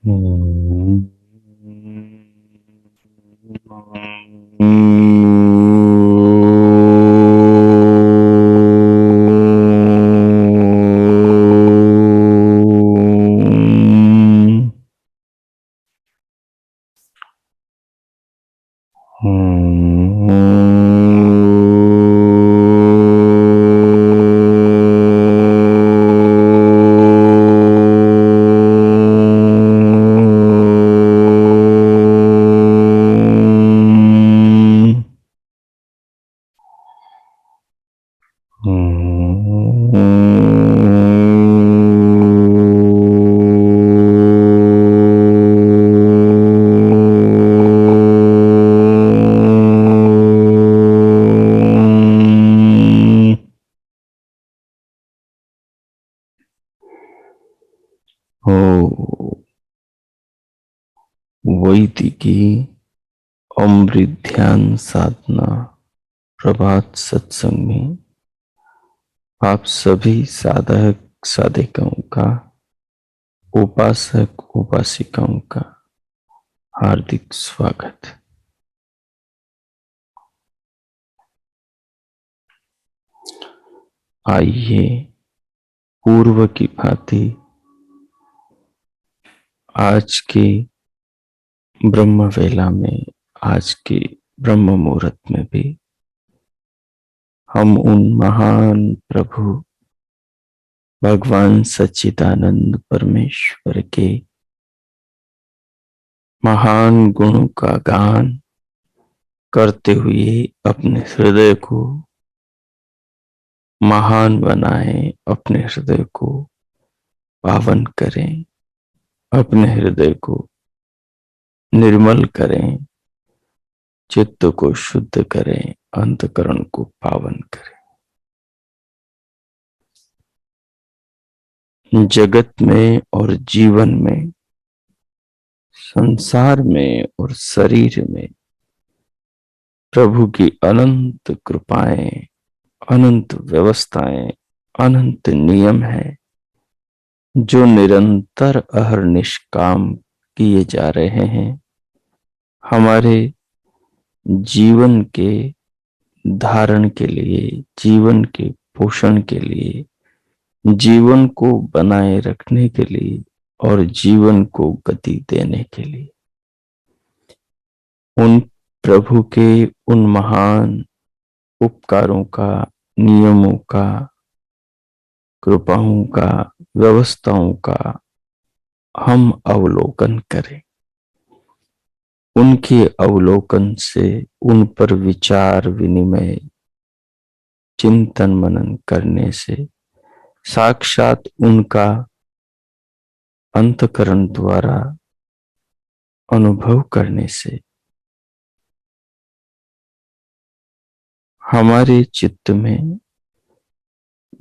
हम्म। वैदिकी अमृत ध्यान साधना प्रभात सत्संग में आप सभी साधक साधिकाओं का, उपासक उपासिकाओं का हार्दिक स्वागत। आइए पूर्व की भांति आज के ब्रह्म वेला में, आज के ब्रह्म मुहूर्त में भी हम उन महान प्रभु भगवान सच्चिदानंद परमेश्वर के महान गुणों का गान करते हुए अपने हृदय को महान बनाएं, अपने हृदय को पावन करें, अपने हृदय को निर्मल करें, चित्त को शुद्ध करें, अंतकरण को पावन करें। जगत में और जीवन में, संसार में और शरीर में प्रभु की अनंत कृपाएं, अनंत व्यवस्थाएं, अनंत नियम है जो निरंतर अहर्निश काम किए जा रहे हैं हमारे जीवन के धारण के लिए, जीवन के पोषण के लिए, जीवन को बनाए रखने के लिए और जीवन को गति देने के लिए। उन प्रभु के उन महान उपकारों का, नियमों का, कृपाओं का, व्यवस्थाओं का हम अवलोकन करें। उनके अवलोकन से उन पर विचार विनिमय, चिंतन मनन करने से, साक्षात उनका अंतकरण द्वारा अनुभव करने से हमारे चित्त में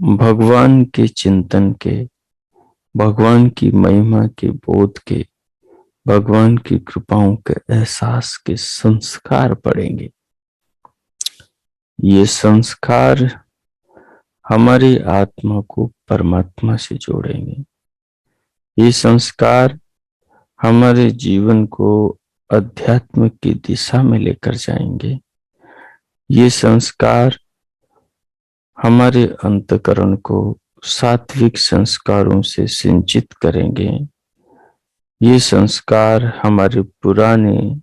भगवान के चिंतन के, भगवान की महिमा के बोध के, भगवान की कृपाओं के एहसास के संस्कार पड़ेंगे। ये संस्कार हमारी आत्मा को परमात्मा से जोड़ेंगे। ये संस्कार हमारे जीवन को अध्यात्म की दिशा में लेकर जाएंगे। ये संस्कार हमारे अंतकरण को सात्विक संस्कारों से सिंचित करेंगे। ये संस्कार हमारे पुराने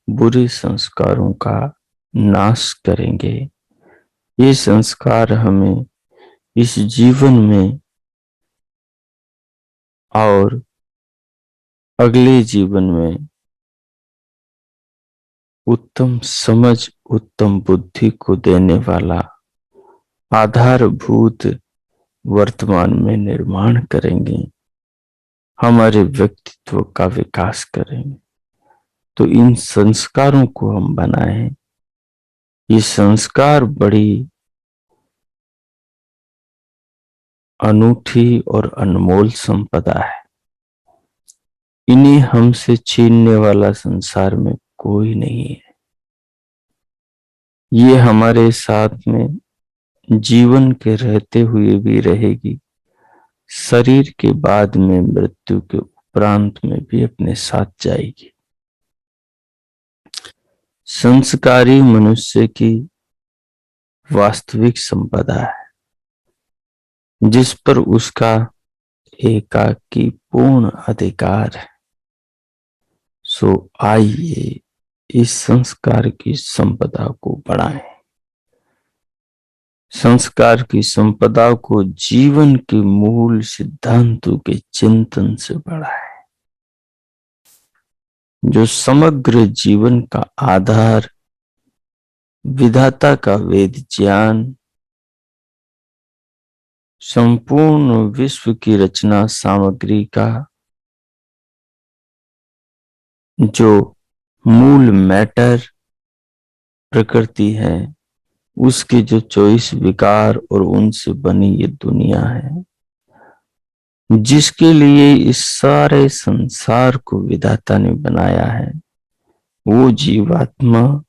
बुरे संस्कारों का नाश करेंगे। ये संस्कार हमें इस जीवन में और अगले जीवन में उत्तम समझ, उत्तम बुद्धि को देने वाला आधारभूत वर्तमान में निर्माण करेंगे, हमारे व्यक्तित्व का विकास करेंगे। तो इन संस्कारों को हम बनाएं। ये संस्कार बड़ी अनूठी और अनमोल संपदा है। इन्हें हमसे छीनने वाला संसार में कोई नहीं है। ये हमारे साथ में जीवन के रहते हुए भी रहेगी, शरीर के बाद में, मृत्यु के प्रांत में भी अपने साथ जाएगी। संस्कारी मनुष्य की वास्तविक संपदा है, जिस पर उसका एकाकी पूर्ण अधिकार है। सो आइए इस संस्कार की संपदा को बढ़ाएं, संस्कार की संपदा को जीवन के मूल सिद्धांतों के चिंतन से बढ़ाएं, जो समग्र जीवन का आधार, विधाता का वेद ज्ञान, संपूर्ण विश्व की रचना सामग्री का जो मूल मैटर प्रकृति है, उसके जो 24 विकार और उनसे बनी ये दुनिया है, जिसके लिए इस सारे संसार को विधाता ने बनाया है, वो जीवात्मा,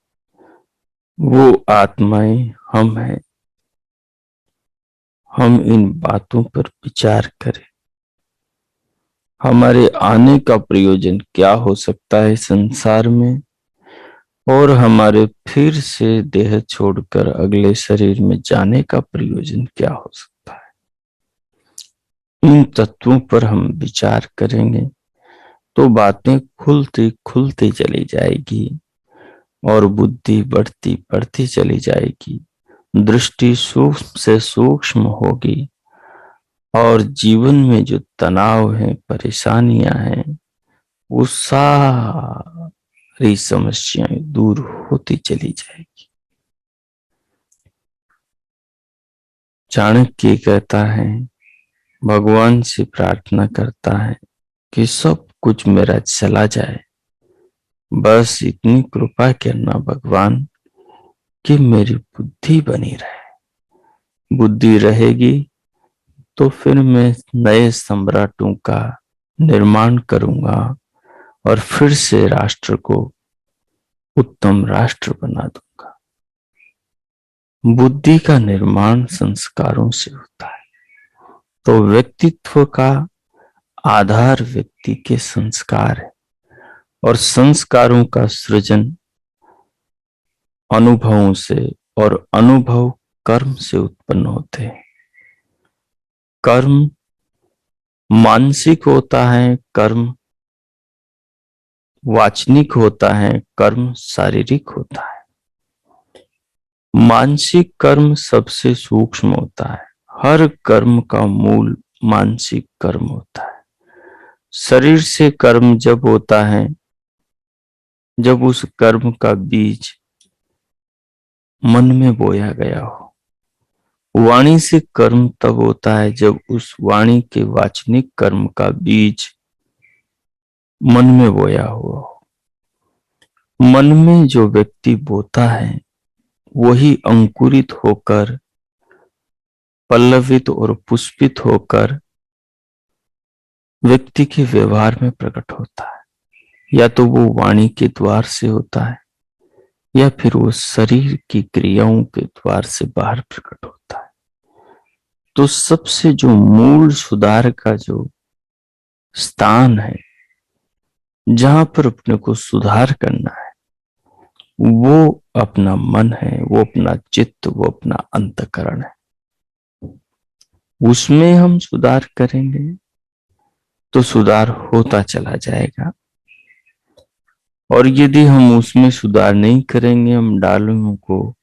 वो आत्माएं हम हैं। हम इन बातों पर विचार करें। हमारे आने का प्रयोजन क्या हो सकता है संसार में, और हमारे फिर से देह छोड़कर अगले शरीर में जाने का प्रयोजन क्या हो सकता है। इन तत्वों पर हम विचार करेंगे तो बातें खुलती खुलती चली जाएगी और बुद्धि बढ़ती बढ़ती चली जाएगी, दृष्टि सूक्ष्म से सूक्ष्म होगी और जीवन में जो तनाव है, परेशानियां हैं, वो सारी समस्याएं दूर होती चली जाएगी। चाणक्य कहता है, भगवान से प्रार्थना करता है कि सब कुछ मेरा चला जाए, बस इतनी कृपा करना भगवान कि मेरी बुद्धि बनी रहे। बुद्धि रहेगी तो फिर मैं नए सम्राटों का निर्माण करूंगा और फिर से राष्ट्र को उत्तम राष्ट्र बना दूंगा। बुद्धि का निर्माण संस्कारों से होता है, तो व्यक्तित्व का आधार व्यक्ति के संस्कार है और संस्कारों का सृजन अनुभवों से और अनुभव कर्म से उत्पन्न होते हैं। कर्म मानसिक होता है, कर्म वाचनिक होता है, कर्म शारीरिक होता है। मानसिक कर्म सबसे सूक्ष्म होता है। हर कर्म का मूल मानसिक कर्म होता है। शरीर से कर्म जब होता है, जब उस कर्म का बीज मन में बोया गया हो। वाणी से कर्म तब होता है जब उस वाणी के वाचनिक कर्म का बीज मन में बोया हुआ हो। मन में जो व्यक्ति बोता है वही अंकुरित होकर, पल्लवित और पुष्पित होकर व्यक्ति के व्यवहार में प्रकट होता है। या तो वो वाणी के द्वार से होता है या फिर वो शरीर की क्रियाओं के द्वार से बाहर प्रकट होता है। तो सबसे जो मूल सुधार का जो स्थान है, जहां पर अपने को सुधार करना है, वो अपना मन है, वो अपना चित्त, वो अपना अंतःकरण है। उसमें हम सुधार करेंगे तो सुधार होता चला जाएगा, और यदि हम उसमें सुधार नहीं करेंगे, हम डालियों को,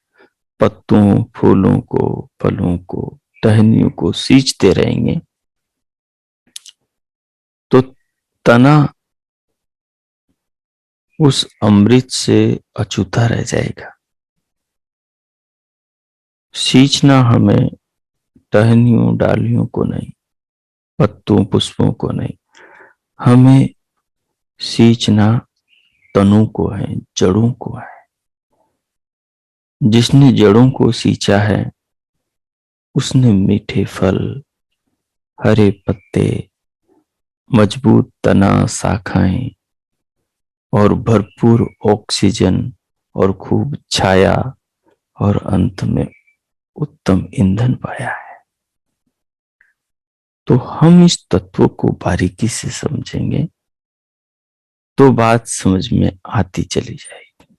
पत्तों, फूलों को, फलों को, टहनियों को सींचते रहेंगे तो तना उस अमृत से अछूता रह जाएगा। सींचना हमें टहनियों, डालियों को नहीं, पत्तों, पुष्पों को नहीं, हमें सींचना तनों को है, जड़ों को है। जिसने जड़ों को सींचा है उसने मीठे फल, हरे पत्ते, मजबूत तना, शाखाएं और भरपूर ऑक्सीजन और खूब छाया और अंत में उत्तम ईंधन पाया है। तो हम इस तत्व को बारीकी से समझेंगे तो बात समझ में आती चली जाएगी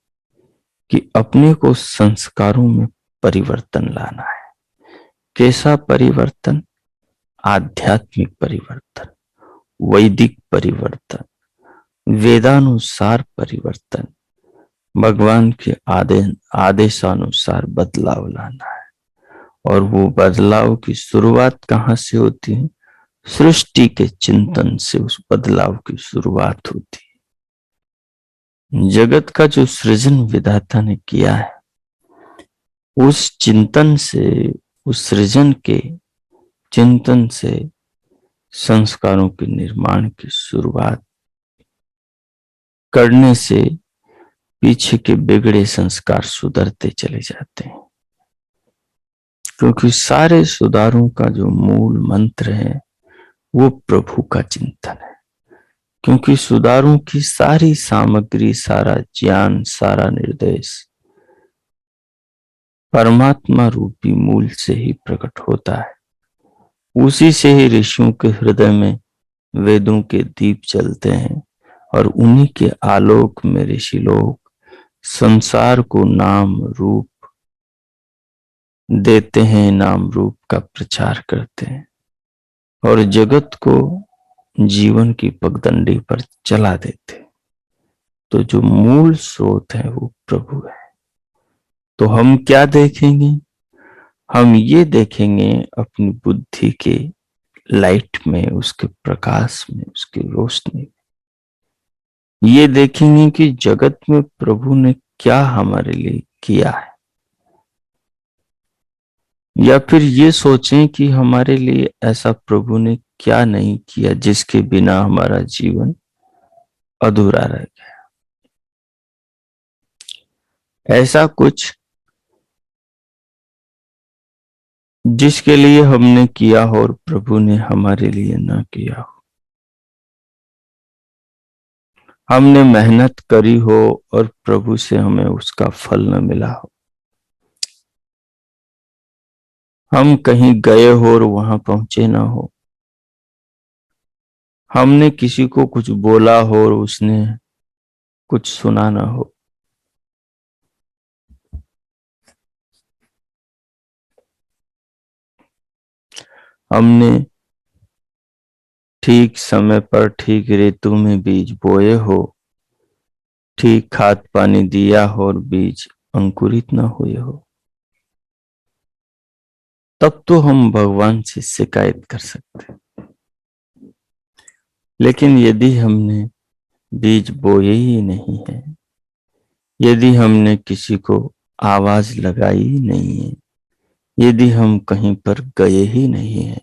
कि अपने को संस्कारों में परिवर्तन लाना है। कैसा परिवर्तन? आध्यात्मिक परिवर्तन, वैदिक परिवर्तन, वेदानुसार परिवर्तन, भगवान के आदेशानुसार बदलाव लाना है। और वो बदलाव की शुरुआत कहाँ से होती है? सृष्टि के चिंतन से उस बदलाव की शुरुआत होती है। जगत का जो सृजन विधाता ने किया है, उस चिंतन से, उस सृजन के चिंतन से संस्कारों के निर्माण की शुरुआत करने से पीछे के बिगड़े संस्कार सुधरते चले जाते हैं। क्योंकि सारे सुधारों का जो मूल मंत्र है वो प्रभु का चिंतन है। क्योंकि सुधारों की सारी सामग्री, सारा ज्ञान, सारा निर्देश परमात्मा रूपी मूल से ही प्रकट होता है। उसी से ही ऋषियों के हृदय में वेदों के दीप जलते हैं और उन्हीं के आलोक में ऋषि लोग संसार को नाम रूप देते हैं, नाम रूप का प्रचार करते हैं और जगत को जीवन की पगडंडी पर चला देते हैं। तो जो मूल स्रोत है वो प्रभु है। तो हम क्या देखेंगे? हम ये देखेंगे अपनी बुद्धि के लाइट में, उसके प्रकाश में, उसकी रोशनी में। ये देखेंगे कि जगत में प्रभु ने क्या हमारे लिए किया है। या फिर ये सोचें कि हमारे लिए ऐसा प्रभु ने क्या नहीं किया जिसके बिना हमारा जीवन अधूरा रह गया। ऐसा कुछ जिसके लिए हमने किया हो और प्रभु ने हमारे लिए ना किया हो। हमने मेहनत करी हो और प्रभु से हमें उसका फल न मिला हो। हम कहीं गए हो और वहां पहुंचे ना हो। हमने किसी को कुछ बोला हो और उसने कुछ सुना ना हो। हमने ठीक समय पर ठीक ऋतु में बीज बोए हो, ठीक खाद पानी दिया हो और बीज अंकुरित न हुए हो, तब तो हम भगवान से शिकायत कर सकते हैं। लेकिन यदि हमने बीज बोए ही नहीं है, यदि हमने किसी को आवाज लगाई ही नहीं है, यदि हम कहीं पर गए ही नहीं है,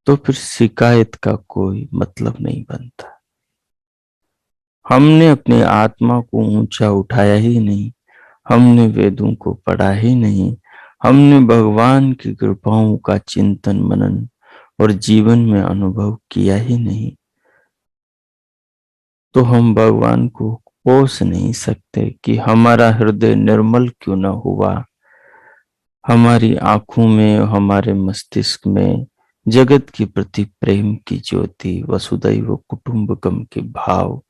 तो फिर शिकायत का कोई मतलब नहीं बनता। हमने अपने आत्मा को ऊंचा उठाया ही नहीं, हमने वेदों को पढ़ा ही नहीं, हमने भगवान की कृपाओं का चिंतन मनन और जीवन में अनुभव किया ही नहीं, तो हम भगवान को कोस नहीं सकते कि हमारा हृदय निर्मल क्यों न हुआ, हमारी आंखों में, हमारे मस्तिष्क में जगत के प्रति प्रेम की ज्योति, वसुदैव कुटुंबकम के भाव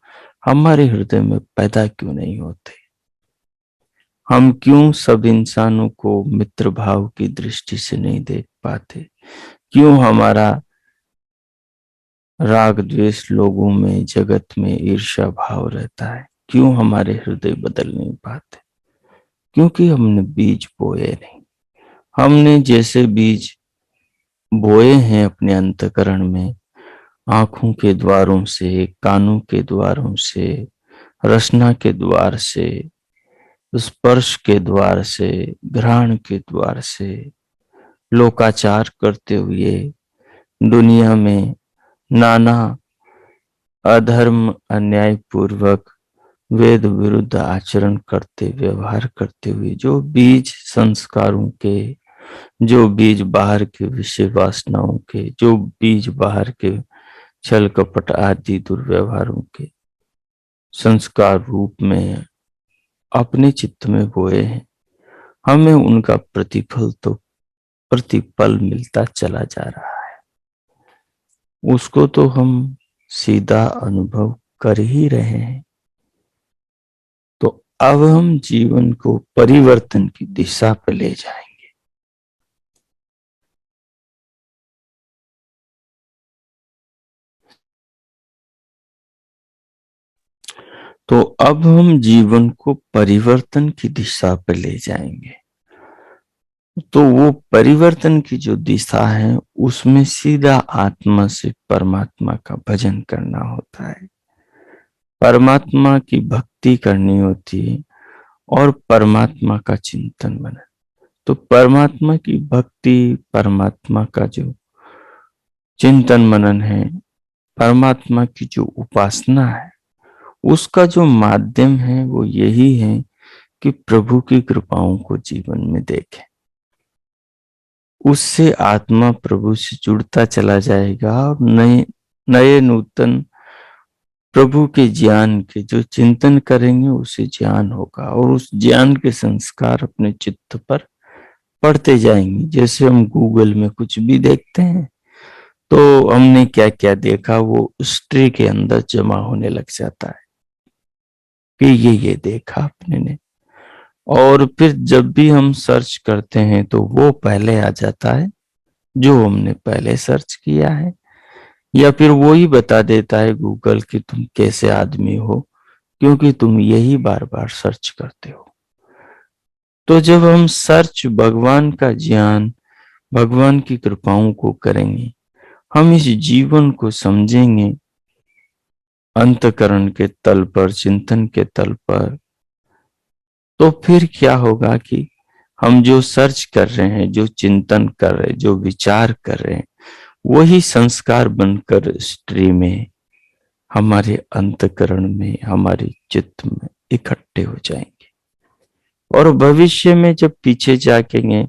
हमारे हृदय में पैदा क्यों नहीं होते। हम क्यों सब इंसानों को मित्र भाव की दृष्टि से नहीं देख पाते? क्यों हमारा राग द्वेष लोगों में, जगत में ईर्ष्या भाव रहता है? क्यों हमारे हृदय बदल नहीं पाते? क्योंकि हमने बीज बोए नहीं। हमने जैसे बीज बोए हैं अपने अंतकरण में, आंखों के द्वारों से, कानों के द्वारों से, रसना के द्वार से, स्पर्श के द्वार से, घ्राण के द्वार से, लोकाचार करते हुए दुनिया में नाना अधर्म, अन्याय पूर्वक वेद विरुद्ध आचरण करते, व्यवहार करते हुए जो बीज संस्कारों के, जो बीज बाहर के विषय वासनाओं के, जो बीज बाहर के छल कपट आदि दुर्व्यवहारों के संस्कार रूप में अपने चित्त में बोए हैं, हमें उनका प्रतिफल तो प्रतिपल मिलता चला जा रहा है। उसको तो हम सीधा अनुभव कर ही रहे हैं। तो अब हम जीवन को परिवर्तन की दिशा पर ले जाएंगे। तो अब हम जीवन को परिवर्तन की दिशा पर ले जाएंगे। तो वो परिवर्तन की जो दिशा है उसमें सीधा आत्मा से परमात्मा का भजन करना होता है, परमात्मा की भक्ति करनी होती है और परमात्मा का चिंतन बना। तो परमात्मा की भक्ति, परमात्मा का जो चिंतन मनन है, परमात्मा की जो उपासना है, उसका जो माध्यम है वो यही है कि प्रभु की कृपाओं को जीवन में देखें। उससे आत्मा प्रभु से जुड़ता चला जाएगा और नए नए नूतन प्रभु के ज्ञान के जो चिंतन करेंगे उसे ज्ञान होगा और उस ज्ञान के संस्कार अपने चित्त पर पढ़ते जाएंगे। जैसे हम गूगल में कुछ भी देखते हैं तो हमने क्या क्या देखा वो हिस्ट्री के अंदर जमा होने लग जाता है कि ये देखा अपने ने। और फिर जब भी हम सर्च करते हैं तो वो पहले आ जाता है जो हमने पहले सर्च किया है, या फिर वो ही बता देता है गूगल कि तुम कैसे आदमी हो, क्योंकि तुम यही बार बार सर्च करते हो। तो जब हम सर्च भगवान का ज्ञान, भगवान की कृपाओं को करेंगे, हम इस जीवन को समझेंगे अंतकरण के तल पर, चिंतन के तल पर, तो फिर क्या होगा कि हम जो सर्च कर रहे हैं, जो चिंतन कर रहे हैं, जो विचार कर रहे हैं, वही संस्कार बनकर स्त्री में, हमारे अंतकरण में, हमारे चित्त में इकट्ठे हो जाएंगे। और भविष्य में जब पीछे जाकेंगे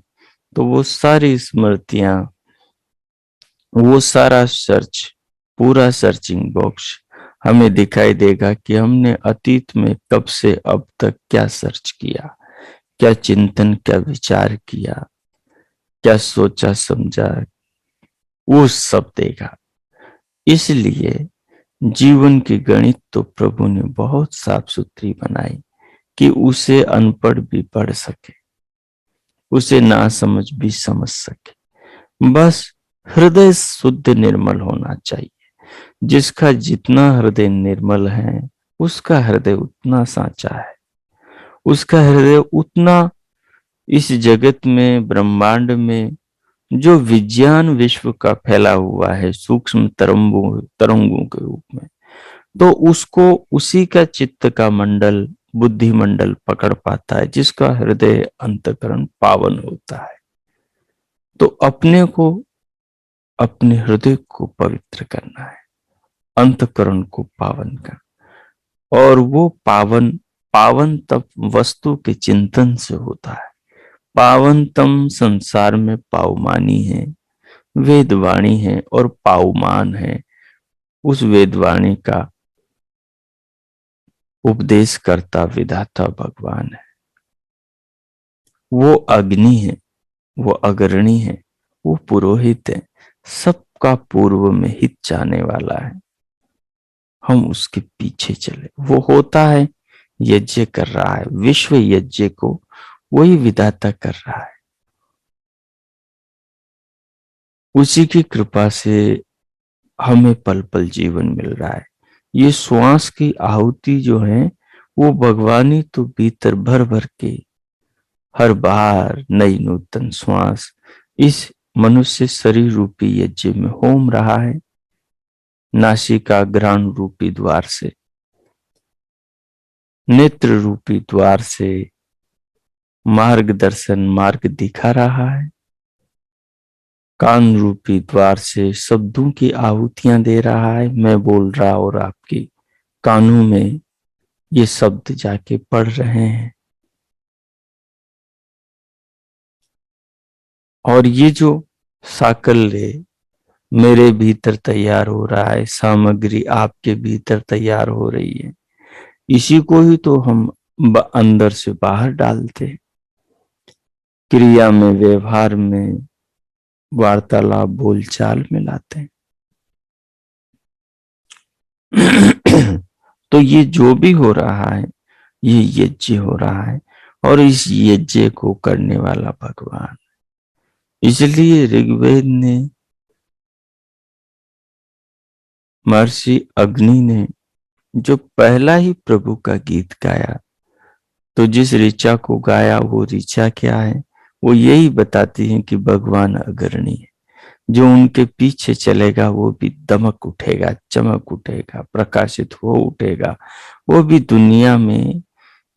तो वो सारी स्मृतियां, वो सारा सर्च, पूरा सर्चिंग बॉक्स हमें दिखाई देगा कि हमने अतीत में कब से अब तक क्या सर्च किया, क्या चिंतन, क्या विचार किया, क्या सोचा समझा, वो सब देगा। इसलिए जीवन की गणित तो प्रभु ने बहुत साफ सुथरी बनाई कि उसे अनपढ़ भी पढ़ सके, उसे ना समझ भी समझ सके। बस हृदय शुद्ध निर्मल होना चाहिए। जिसका जितना हृदय निर्मल है उसका हृदय उतना साचा है, उसका हृदय उतना इस जगत में, ब्रह्मांड में जो विज्ञान विश्व का फैला हुआ है सूक्ष्म तरंगों तरंगों के रूप में, तो उसको उसी का चित्त का मंडल, बुद्धि मंडल पकड़ पाता है, जिसका हृदय अंतकरण पावन होता है। तो अपने को, अपने हृदय को पवित्र करना है, अंतकरण को पावन करना। और वो पावन, पावन तब वस्तु के चिंतन से होता है। पावनतम संसार में पावमानी है, वेदवाणी है और पावमान है। उस वेदवाणी का उपदेश करता विधाता भगवान है। वो अग्नि है, वो अग्रणी है, वो पुरोहित है, सबका पूर्व में हित चाहने वाला है। हम उसके पीछे चले। वो होता है, यज्ञ कर रहा है, विश्व यज्ञ को वही विधाता कर रहा है। उसी की कृपा से हमें पल पल जीवन मिल रहा है। ये श्वास की आहुति जो है वो भगवान ही तो भीतर भर भर के हर बार नई नूतन श्वास इस मनुष्य शरीर रूपी यज्ञ में होम रहा है। नासिका घ्राण रूपी द्वार से, नेत्र रूपी द्वार से मार्गदर्शन, मार्ग दिखा रहा है। कान रूपी द्वार से शब्दों की आहुतियां दे रहा है। मैं बोल रहा और आपके कानों में ये शब्द जाके पढ़ रहे हैं। और ये जो साकल्य मेरे भीतर तैयार हो रहा है, सामग्री आपके भीतर तैयार हो रही है, इसी को ही तो हम अंदर से बाहर डालते हैं, क्रिया में, व्यवहार में, वार्तालाप, बोलचाल में लाते हैं। तो ये जो भी हो रहा है, ये यज्ञ हो रहा है, और इस यज्ञ को करने वाला भगवान। इसलिए ऋग्वेद ने, महर्षि अग्नि ने जो पहला ही प्रभु का गीत गाया, तो जिस ऋचा को गाया वो ऋचा क्या है, वो यही बताती है कि भगवान अग्रणी है। जो उनके पीछे चलेगा वो भी दमक उठेगा, चमक उठेगा, प्रकाशित हो उठेगा। वो भी दुनिया में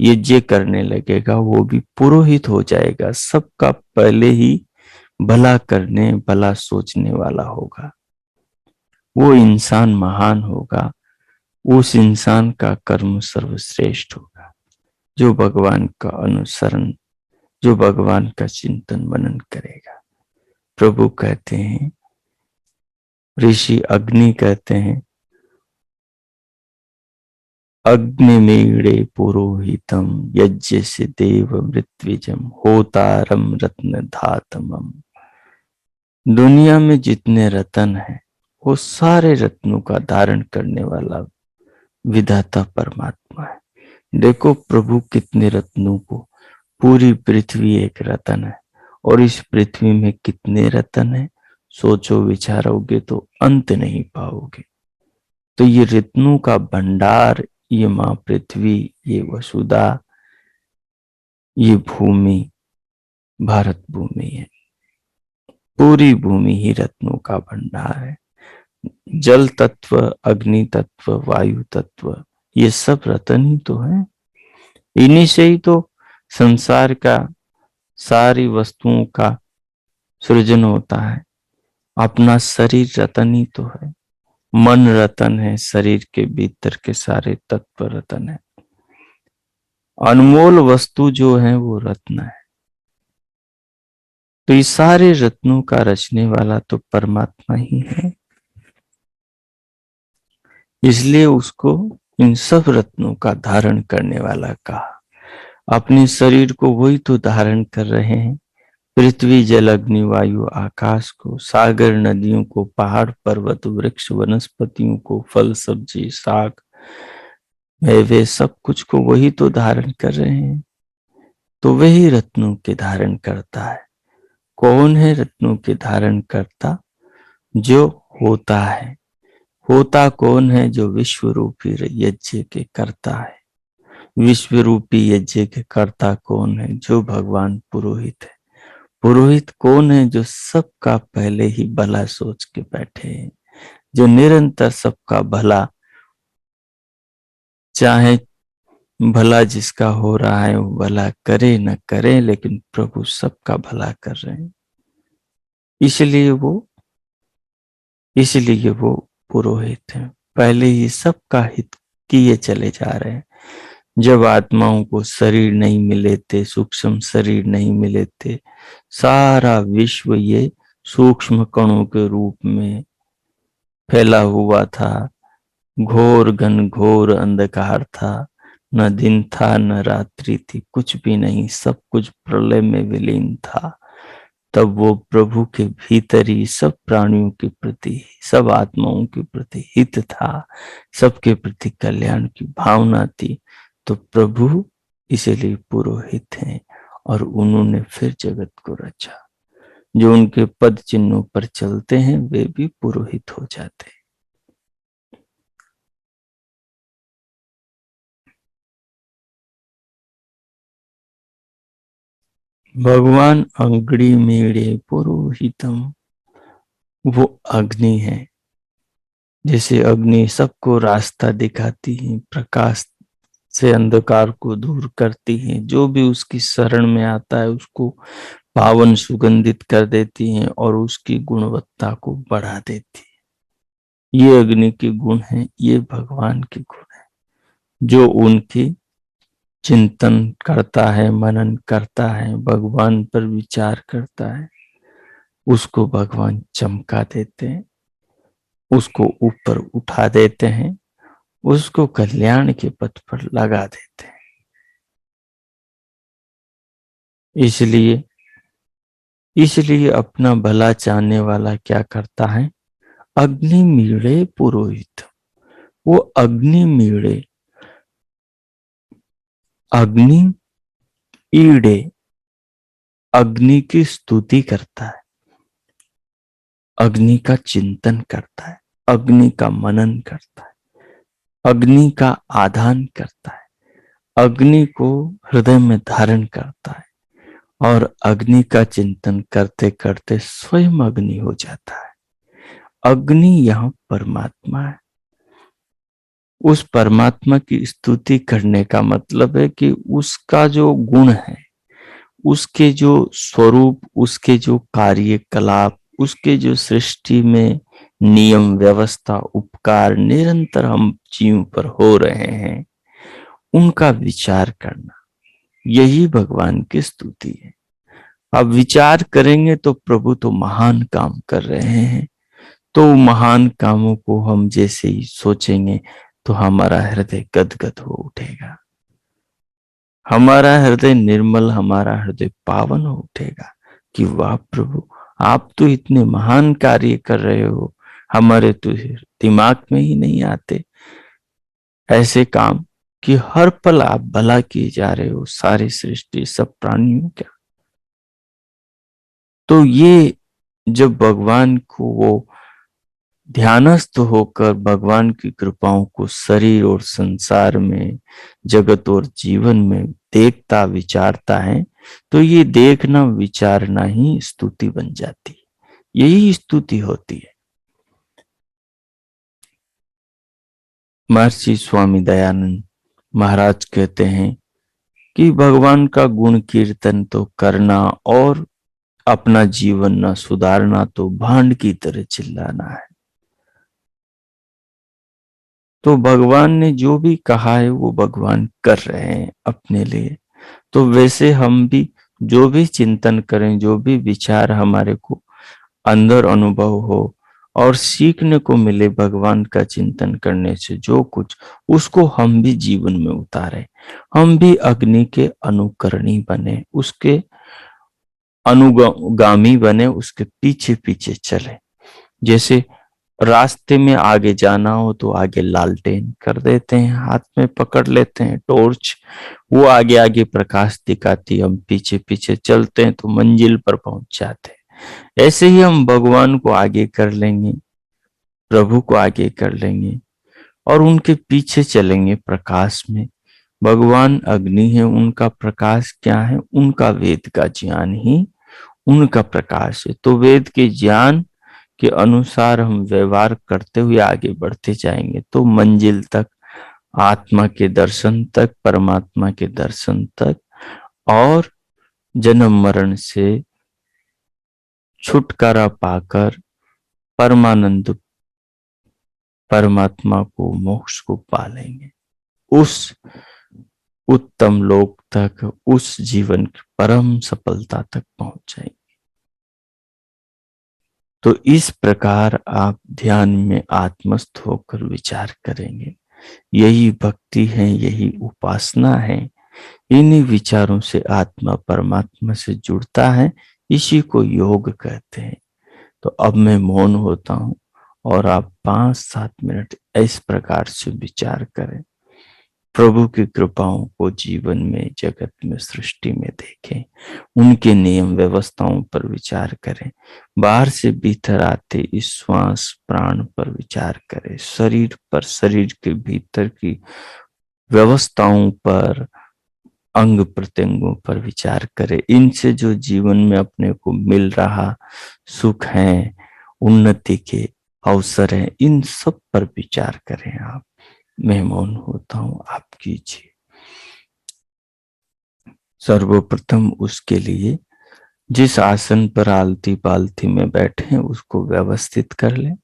यज्ञ करने लगेगा, वो भी पुरोहित हो जाएगा। सबका पहले ही भला करने, भला सोचने वाला होगा। वो इंसान महान होगा, उस इंसान का कर्म सर्वश्रेष्ठ होगा, जो भगवान का अनुसरण, जो भगवान का चिंतन मनन करेगा। प्रभु कहते हैं, ऋषि अग्नि कहते हैं, अग्निमीड़े पुरोहितम यज्ञ से देव मृत्विजम होतारम रत्न धातमम। दुनिया में जितने रत्न हैं, वो सारे रत्नों का धारण करने वाला विधाता परमात्मा है। देखो प्रभु कितने रत्नों को, पूरी पृथ्वी एक रत्न है, और इस पृथ्वी में कितने रत्न है, सोचो विचारोगे तो अंत नहीं पाओगे। तो ये रत्नों का भंडार, ये माँ पृथ्वी, ये वसुधा, ये भूमि, भारत भूमि है। पूरी भूमि ही रत्नों का भंडार है। जल तत्व, अग्नि तत्व, वायु तत्व, ये सब रत्न ही तो है। इन्हीं से ही तो संसार का, सारी वस्तुओं का सृजन होता है। अपना शरीर रतन ही तो है, मन रतन है, शरीर के भीतर के सारे तत्व रतन है। अनमोल वस्तु जो है वो रत्न है। तो ये सारे रत्नों का रचने वाला तो परमात्मा ही है। इसलिए उसको इन सब रत्नों का धारण करने वाला कहा। अपने शरीर को वही तो धारण कर रहे हैं। पृथ्वी, जल, अग्नि, वायु, आकाश को, सागर, नदियों को, पहाड़, पर्वत, वृक्ष, वनस्पतियों को, फल, सब्जी, साग, वे सब कुछ को वही तो धारण कर रहे हैं। तो वही रत्नों के धारण करता है। कौन है रत्नों के धारण करता? जो होता है। होता कौन है? जो विश्व रूपी यज्ञ के करता है। विश्व रूपी यज्ञ के कर्ता कौन है? जो भगवान पुरोहित है। पुरोहित कौन है? जो सबका पहले ही भला सोच के बैठे हैं, जो निरंतर सबका भला, चाहे भला जिसका हो रहा है वो भला करे न करे, लेकिन प्रभु सबका भला कर रहे हैं। इसलिए वो पुरोहित है। पहले ही सबका हित किए चले जा रहे हैं। जब आत्माओं को शरीर नहीं मिले थे, सूक्ष्म शरीर नहीं मिले थे, सारा विश्व ये सूक्ष्म कणों के रूप में फैला हुआ था। घोर घन घोर अंधकार था, न दिन था न रात्रि थी, कुछ भी नहीं, सब कुछ प्रलय में विलीन था। तब वो प्रभु के भीतर ही सब प्राणियों के प्रति, सब आत्माओं के प्रति हित था, सबके प्रति कल्याण की भावना थी। तो प्रभु इसीलिए पुरोहित हैं, और उन्होंने फिर जगत को रचा। जो उनके पद चिन्हों पर चलते हैं वे भी पुरोहित हो जाते हैं। भगवान अग्नि मेरे पुरोहितम, वो अग्नि है। जैसे अग्नि सबको रास्ता दिखाती है, प्रकाश से अंधकार को दूर करती है, जो भी उसकी शरण में आता है उसको पावन सुगंधित कर देती है और उसकी गुणवत्ता को बढ़ा देती है। ये अग्नि के गुण हैं, ये भगवान के गुण हैं। जो उनकी चिंतन करता है, मनन करता है, भगवान पर विचार करता है, उसको भगवान चमका देते हैं, उसको ऊपर उठा देते हैं, उसको कल्याण के पथ पर लगा देते हैं। इसलिए इसलिए अपना भला चाहने वाला क्या करता है? अग्नि मीड़े पुरोहित, वो अग्नि मीड़े, अग्नि ईड़े, अग्नि की स्तुति करता है, अग्नि का चिंतन करता है, अग्नि का मनन करता है, अग्नि का आधान करता है, अग्नि को हृदय में धारण करता है और अग्नि का चिंतन करते करते स्वयं अग्नि हो जाता है। अग्नि यहां परमात्मा है। उस परमात्मा की स्तुति करने का मतलब है कि उसका जो गुण है, उसके जो स्वरूप, उसके जो कार्यकलाप, उसके जो सृष्टि में नियम व्यवस्था उपकार निरंतर हम जीव पर हो रहे हैं, उनका विचार करना, यही भगवान की स्तुति है। अब विचार करेंगे तो प्रभु तो महान काम कर रहे हैं, तो महान कामों को हम जैसे ही सोचेंगे तो हमारा हृदय गदगद हो उठेगा, हमारा हृदय निर्मल, हमारा हृदय पावन हो उठेगा कि वाह प्रभु, आप तो इतने महान कार्य कर रहे हो, हमारे तो दिमाग में ही नहीं आते ऐसे काम कि हर पल आप भला किए जा रहे हो सारी सृष्टि सब प्राणियों का। तो ये जब भगवान को वो ध्यानस्थ होकर भगवान की कृपाओं को शरीर और संसार में, जगत और जीवन में देखता विचारता है, तो ये देखना विचारना ही स्तुति बन जाती है, यही स्तुति होती है। महर्षि स्वामी दयानंद महाराज कहते हैं कि भगवान का गुण कीर्तन तो करना और अपना जीवन न सुधारना तो भांड की तरह चिल्लाना है। तो भगवान ने जो भी कहा है वो भगवान कर रहे हैं अपने लिए। तो वैसे हम भी जो भी चिंतन करें, जो भी विचार हमारे को अंदर अनुभव हो और सीखने को मिले भगवान का चिंतन करने से, जो कुछ उसको हम भी जीवन में उतारे, हम भी अग्नि के अनुकरणी बने, उसके अनुगामी बने, उसके पीछे पीछे चले। जैसे रास्ते में आगे जाना हो तो आगे लालटेन कर देते हैं, हाथ में पकड़ लेते हैं टॉर्च, वो आगे आगे प्रकाश दिखाती, हम पीछे पीछे चलते हैं तो मंजिल पर पहुंच जाते हैं। ऐसे ही हम भगवान को आगे कर लेंगे, प्रभु को आगे कर लेंगे और उनके पीछे चलेंगे प्रकाश में। भगवान अग्नि है, उनका प्रकाश क्या है? उनका वेद का ज्ञान ही उनका प्रकाश है। तो वेद के ज्ञान के अनुसार हम व्यवहार करते हुए आगे बढ़ते जाएंगे तो मंजिल तक, आत्मा के दर्शन तक, परमात्मा के दर्शन तक और जन्म मरण से छुटकारा पाकर परमानंद परमात्मा को, मोक्ष को पालेंगे, उस उत्तम लोक तक, उस जीवन की परम सफलता तक पहुंच जाएंगे। तो इस प्रकार आप ध्यान में आत्मस्थ होकर विचार करेंगे। यही भक्ति है, यही उपासना है। इन्हीं विचारों से आत्मा परमात्मा से जुड़ता है, इसी को योग कहते हैं। तो अब मैं मौन होता हूं और आप 5-7 मिनट इस प्रकार से विचार करें, प्रभु की कृपाओं को जीवन में, जगत में, सृष्टि में देखें, उनके नियम व्यवस्थाओं पर विचार करें, बाहर से भीतर आते इस श्वास प्राण पर विचार करें, शरीर पर, शरीर के भीतर की व्यवस्थाओं पर, अंग प्रत्यंगों पर विचार करें। इनसे जो जीवन में अपने को मिल रहा सुख है, उन्नति के अवसर है, इन सब पर विचार करें आप। मैं मौन होता हूं, आप कीजिए। सर्वप्रथम उसके लिए जिस आसन पर आलती पालती में बैठे हैं उसको व्यवस्थित कर लें।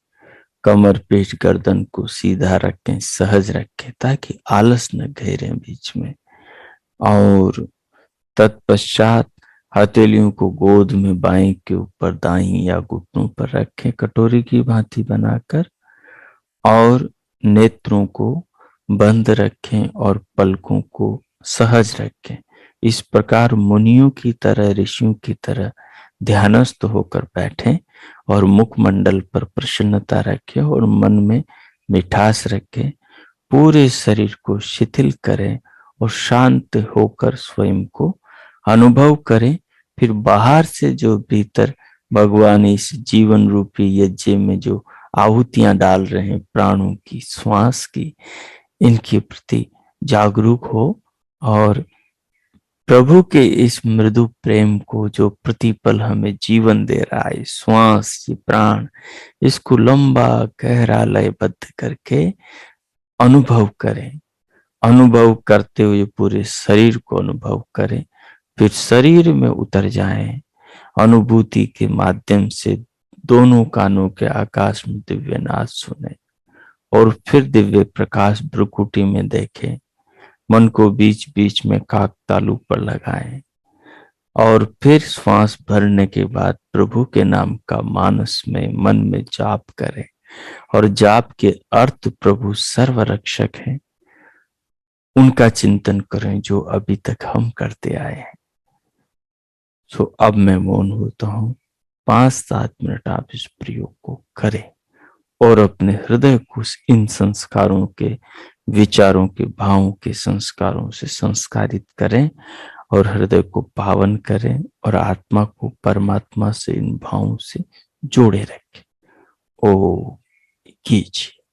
कमर पीठ गर्दन को सीधा रखें, सहज रखें ताकि आलस न घेरे बीच में। और तत्पश्चात हथेलियों को गोद में बाएं के ऊपर दाईं या घुटनों पर रखें कटोरी की भांति बनाकर, और नेत्रों को बंद रखें और पलकों को सहज रखें। इस प्रकार मुनियों की तरह, ऋषियों की तरह ध्यानस्थ होकर बैठें और मुखमंडल पर प्रसन्नता रखें और मन में मिठास रखें पूरे शरीर को शिथिल करें और शांत होकर स्वयं को अनुभव करें। फिर बाहर से जो भीतर भगवान इस जीवन रूपी यज्ञ में जो आहुतियां डाल रहे हैं, प्राणों की, श्वास की, इनके प्रति जागरूक हो और प्रभु के इस मृदु प्रेम को जो प्रतिपल हमें जीवन दे रहा है, श्वास, ये प्राण, इसको लंबा गहरा लयबद्ध करके अनुभव करें। अनुभव करते हुए पूरे शरीर को अनुभव करें, फिर शरीर में उतर जाएं। अनुभूति के माध्यम से दोनों कानों के आकाश में दिव्य नाद सुने और फिर दिव्य प्रकाश भ्रुकुटी में देखें। मन को बीच बीच में काक तालु पर लगाएं और फिर श्वास भरने के बाद प्रभु के नाम का मानस में मन में जाप करें। और जाप के अर्थ प्रभु सर्वरक्षक हैं, उनका चिंतन करें जो अभी तक हम करते आए हैं। सो अब मैं मौन होता हूं। 5-7 मिनट आप इस प्रयोग को करें और अपने हृदय को इन संस्कारों के, विचारों के, भावों के संस्कारों से संस्कारित करें और हृदय को पावन करें और आत्मा को परमात्मा से इन भावों से जोड़े रखें। ओ कीजिए।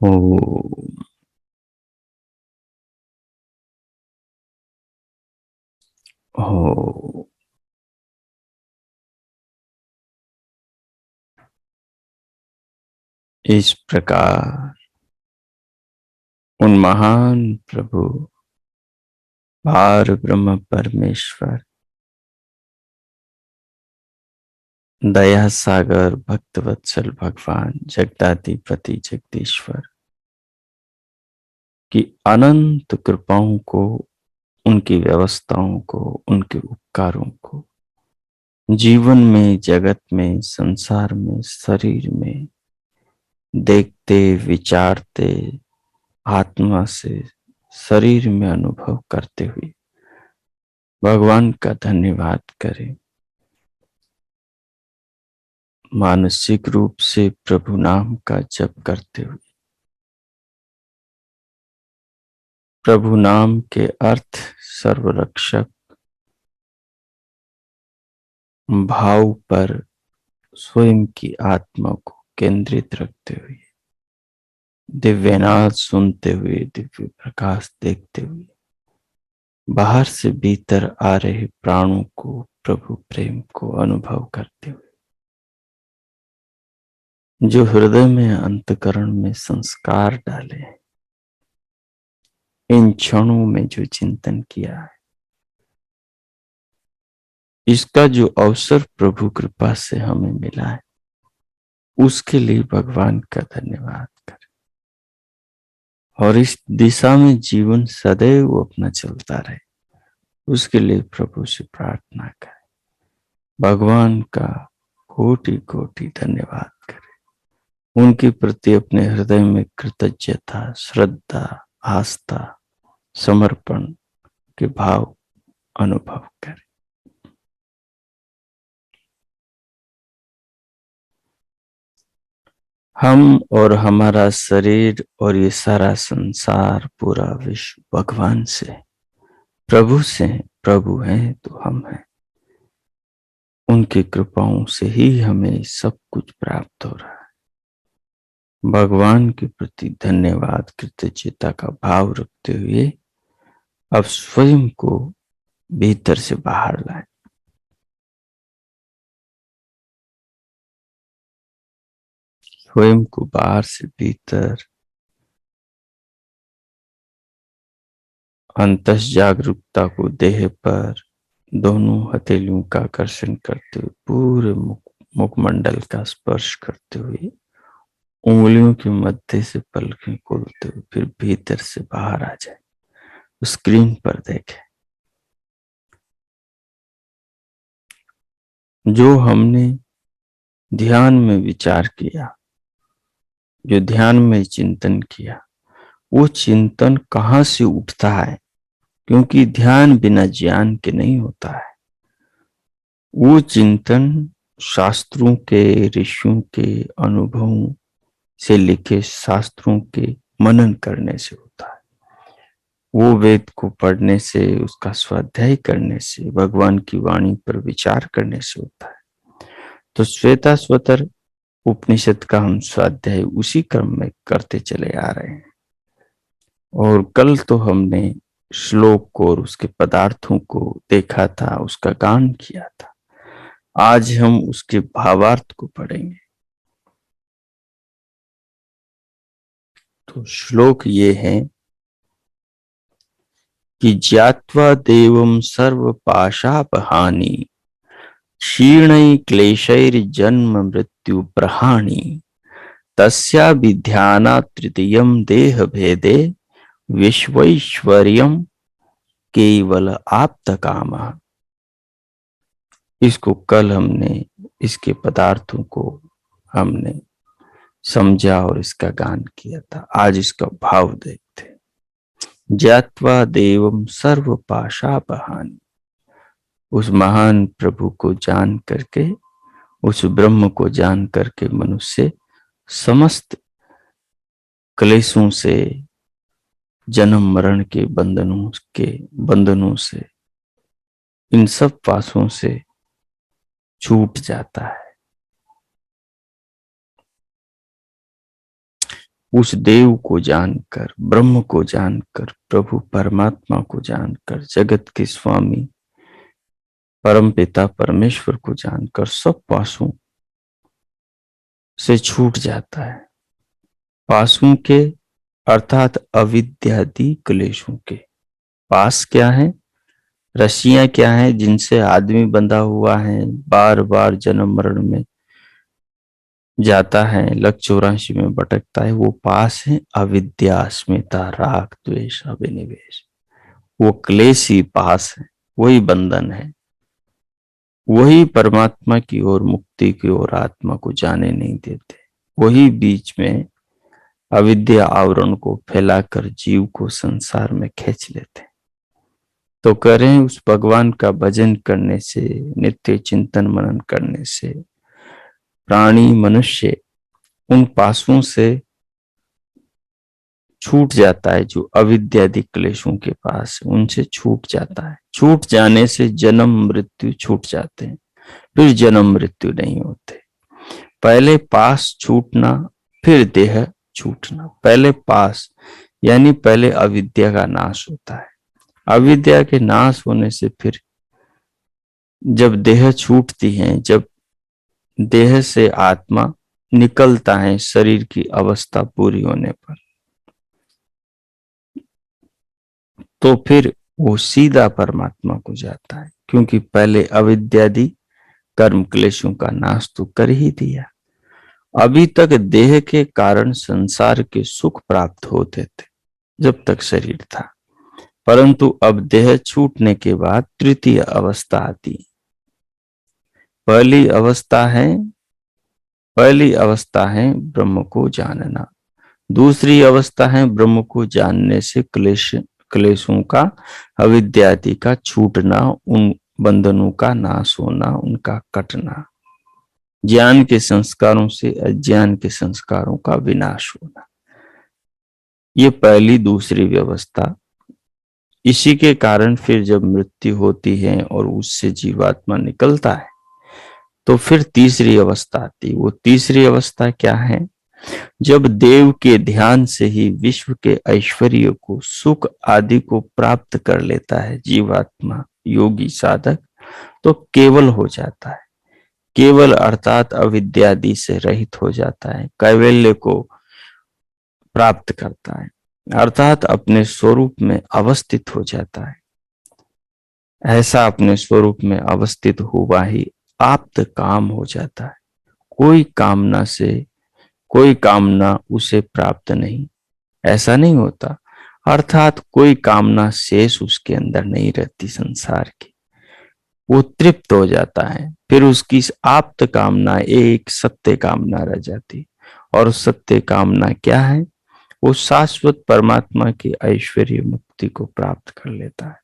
ओम। ओम। इस प्रकार उन महान प्रभु पार ब्रह्म परमेश्वर दया सागर भक्तवत्सल भगवान जगदाधिपति जगदीश्वर की अनंत कृपाओं को, उनकी व्यवस्थाओं को, उनके उपकारों को जीवन में, जगत में, संसार में, शरीर में देखते, विचारते, आत्मा से शरीर में अनुभव करते हुए भगवान का धन्यवाद करें। मानसिक रूप से प्रभु नाम का जप करते हुए प्रभु नाम के अर्थ सर्वरक्षक भाव पर स्वयं की आत्मा को केंद्रित रखते हुए दिव्यनाद सुनते हुए, दिव्य प्रकाश देखते हुए बाहर से भीतर आ रहे प्राणों को, प्रभु प्रेम को अनुभव करते हुए जो हृदय में, अंतकरण में संस्कार डाले हैं, इन क्षणों में जो चिंतन किया है, इसका जो अवसर प्रभु कृपा से हमें मिला है, उसके लिए भगवान का धन्यवाद करें और इस दिशा में जीवन सदैव अपना चलता रहे, उसके लिए प्रभु से प्रार्थना करें। भगवान का कोटि कोटि धन्यवाद करें। उनके प्रति अपने हृदय में कृतज्ञता, श्रद्धा, आस्था, समर्पण के भाव अनुभव करें। हम और हमारा शरीर और ये सारा संसार, पूरा विश्व भगवान से, प्रभु से, प्रभु हैं तो हम हैं। उनकी कृपाओं से ही हमें सब कुछ प्राप्त हो रहा है। भगवान के प्रति धन्यवाद, कृतज्ञता का भाव रखते हुए अब स्वयं को भीतर से बाहर लाएं। स्वयं को बाहर से भीतर अंतस जागरूकता को देह पर दोनों हथेलियों का आकर्षण करते हुए पूरे मुखमंडल का स्पर्श करते हुए उंगलियों के मध्य से पलकें खोलते हुए फिर भीतर से बाहर आ जाए। स्क्रीन पर देखें जो हमने ध्यान में विचार किया, जो ध्यान में चिंतन किया, वो चिंतन कहाँ से उठता है, क्योंकि ध्यान बिना ज्ञान के नहीं होता है। वो चिंतन शास्त्रों के, ऋषियों के अनुभवों से लिखे शास्त्रों के मनन करने से होता है। वो वेद को पढ़ने से, उसका स्वाध्याय करने से, भगवान की वाणी पर विचार करने से होता है। तो श्वेता स्वतर उपनिषद का हम स्वाध्याय उसी क्रम में करते चले आ रहे हैं। और कल तो हमने श्लोक को और उसके पदार्थों को देखा था, उसका गान किया था। आज हम उसके भावार्थ को पढ़ेंगे। तो श्लोक ये है कि ज्ञात्वा देवं सर्व पाशापहानि क्षीणै क्लेशैर्जन्म मृत्यु प्रहाणि तस्या विध्यानात् तृतीयं देह भेदे विश्वैश्वर्यं केवल आप्त काम। इसको कल हमने, इसके पदार्थों को हमने समझा और इसका गान किया था। आज इसका भाव देखते हैं। ज्ञात्वा देवं सर्व पाशापहानि, उस महान प्रभु को जान करके, उस ब्रह्म को जान करके मनुष्य समस्त क्लेशों से, जन्म मरण के बंधनों से, इन सब पासों से छूट जाता है। उस देव को जानकर, ब्रह्म को जानकर, प्रभु परमात्मा को जानकर, जगत के स्वामी परमपिता परमेश्वर को जानकर सब पासों से छूट जाता है। पासों के अर्थात अविद्यादि क्लेशों के। पास क्या है? रस्सियां क्या है जिनसे आदमी बंधा हुआ है, बार बार जन्म मरण में जाता है, लक 84 में भटकता है। वो पास है अविद्या, अस्मिता, राग, द्वेष, अभिनिवेश। वो क्लेश ही पास है, वही बंधन है, वही परमात्मा की ओर, मुक्ति की ओर आत्मा को जाने नहीं देते। वही बीच में अविद्या आवरण को फैलाकर जीव को संसार में खींच लेते। तो करें उस भगवान का भजन करने से, नित्य चिंतन मनन करने से प्राणी मनुष्य उन पासों से छूट जाता है। जो अविद्यादि क्लेशों के पास है उनसे छूट जाता है। छूट जाने से जन्म मृत्यु छूट जाते हैं, फिर जन्म मृत्यु नहीं होते। पहले पास छूटना, फिर देह छूटना। पहले पास यानी पहले अविद्या का नाश होता है। अविद्या के नाश होने से फिर जब देह छूटती है, जब देह से आत्मा निकलता है शरीर की अवस्था पूरी होने पर, तो फिर वो सीधा परमात्मा को जाता है, क्योंकि पहले अविद्यादि कर्म क्लेशों का नाश तो कर ही दिया। अभी तक देह के कारण संसार के सुख प्राप्त होते थे जब तक शरीर था, परंतु अब देह छूटने के बाद तृतीय अवस्था आती है। पहली अवस्था है ब्रह्म को जानना। दूसरी अवस्था है ब्रह्म को जानने से क्लेशों का, अविद्यादि का छूटना, उन बंधनों का नाश होना, उनका कटना। ज्ञान के संस्कारों से अज्ञान के संस्कारों का विनाश होना। ये पहली दूसरी व्यवस्था। इसी के कारण फिर जब मृत्यु होती है और उससे जीवात्मा निकलता है तो फिर तीसरी अवस्था आती। वो तीसरी अवस्था क्या है? जब देव के ध्यान से ही विश्व के ऐश्वर्य को, सुख आदि को प्राप्त कर लेता है जीवात्मा, योगी साधक, तो केवल हो जाता है। केवल अर्थात अविद्यादि से रहित हो जाता है, कैवल्य को प्राप्त करता है, अर्थात अपने स्वरूप में अवस्थित हो जाता है। ऐसा अपने स्वरूप में अवस्थित हुआ ही आप्त काम हो जाता है। कोई कामना उसे प्राप्त नहीं, ऐसा नहीं होता। अर्थात कोई कामना शेष उसके अंदर नहीं रहती संसार की। वो तृप्त हो जाता है। फिर उसकी आप्त कामना एक सत्य कामना रह जाती। और सत्य कामना क्या है? वो शाश्वत परमात्मा की ऐश्वर्य मुक्ति को प्राप्त कर लेता है,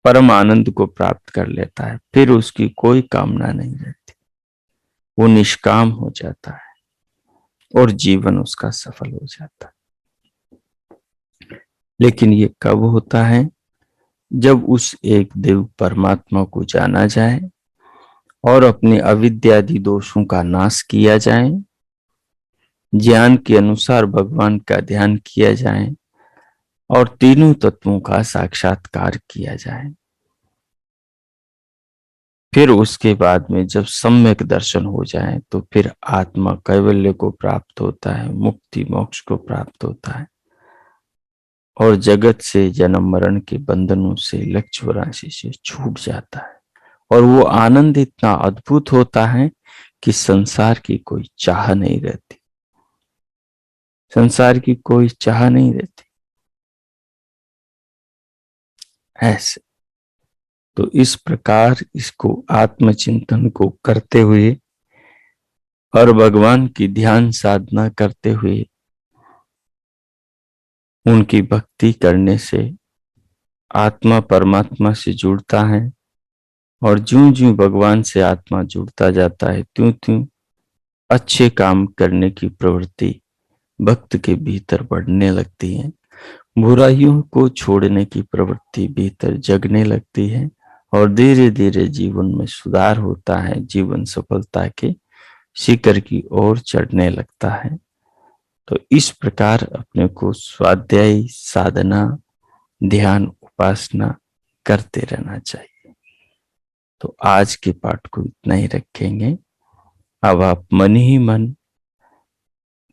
परम आनंद को प्राप्त कर लेता है। फिर उसकी कोई कामना नहीं रहती, वो निष्काम हो जाता है और जीवन उसका सफल हो जाता है। लेकिन ये कब होता है? जब उस एक देव परमात्मा को जाना जाए और अपने अविद्यादि दोषों का नाश किया जाए, ज्ञान के अनुसार भगवान का ध्यान किया जाए और तीनों तत्वों का साक्षात्कार किया जाए। फिर उसके बाद में जब सम्यक दर्शन हो जाए तो फिर आत्मा कैवल्य को प्राप्त होता है, मुक्ति मोक्ष को प्राप्त होता है और जगत से, जन्म मरण के बंधनों से, लक्ष्य 84 से छूट जाता है। और वो आनंद इतना अद्भुत होता है कि संसार की कोई चाह नहीं रहती, संसार की कोई चाह नहीं रहती। ऐसे तो इस प्रकार इसको आत्मचिंतन को करते हुए और भगवान की ध्यान साधना करते हुए उनकी भक्ति करने से आत्मा परमात्मा से जुड़ता है। और ज्यों ज्यों भगवान से आत्मा जुड़ता जाता है त्यों त्यों अच्छे काम करने की प्रवृत्ति भक्त के भीतर बढ़ने लगती है, बुराइयों को छोड़ने की प्रवृत्ति भीतर जगने लगती है और धीरे धीरे जीवन में सुधार होता है, जीवन सफलता के शिखर की ओर चढ़ने लगता है। तो इस प्रकार अपने को स्वाध्याय, साधना, ध्यान, उपासना करते रहना चाहिए। तो आज के पाठ को इतना ही रखेंगे। अब आप मन ही मन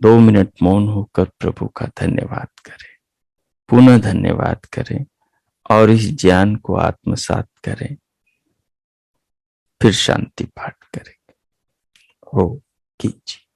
2 मिनट मौन होकर प्रभु का धन्यवाद करें, पुनः धन्यवाद करें और इस ज्ञान को आत्मसात करें, फिर शांति पाठ करें। हो कीजिए।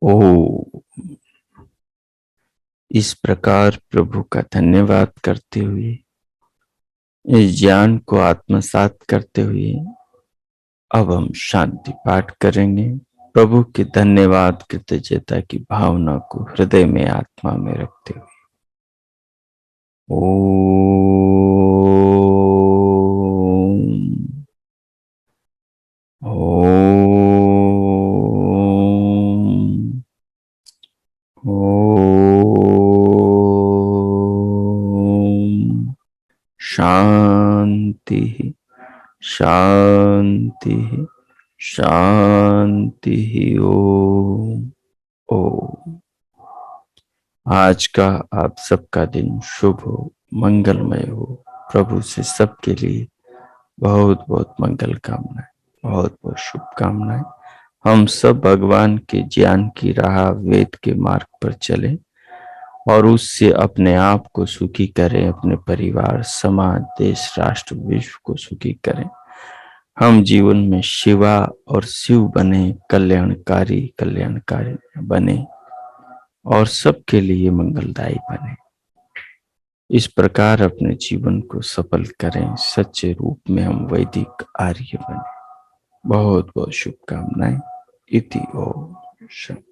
ओ, इस प्रकार प्रभु का धन्यवाद करते हुए, इस ज्ञान को आत्मसात करते हुए अब हम शांति पाठ करेंगे। प्रभु के धन्यवाद, कृतज्ञता की भावना को हृदय में, आत्मा में रखते हुए ओम ओम शांति शांति शांति। ओम ओम। आज का आप सबका दिन शुभ हो, मंगलमय हो। प्रभु से सबके लिए बहुत बहुत मंगल कामनाएं, बहुत बहुत शुभकामनाएं। हम सब भगवान के ज्ञान की राह, वेद के मार्ग पर चलें और उससे अपने आप को सुखी करें, अपने परिवार, समाज, देश, राष्ट्र, विश्व को सुखी करें। हम जीवन में शिवा और शिव बने, कल्याणकारी कल्याणकारी बने और सबके लिए मंगलदायी बने। इस प्रकार अपने जीवन को सफल करें, सच्चे रूप में हम वैदिक आर्य बने। बहुत बहुत शुभकामनाएं। इति ओम शांति।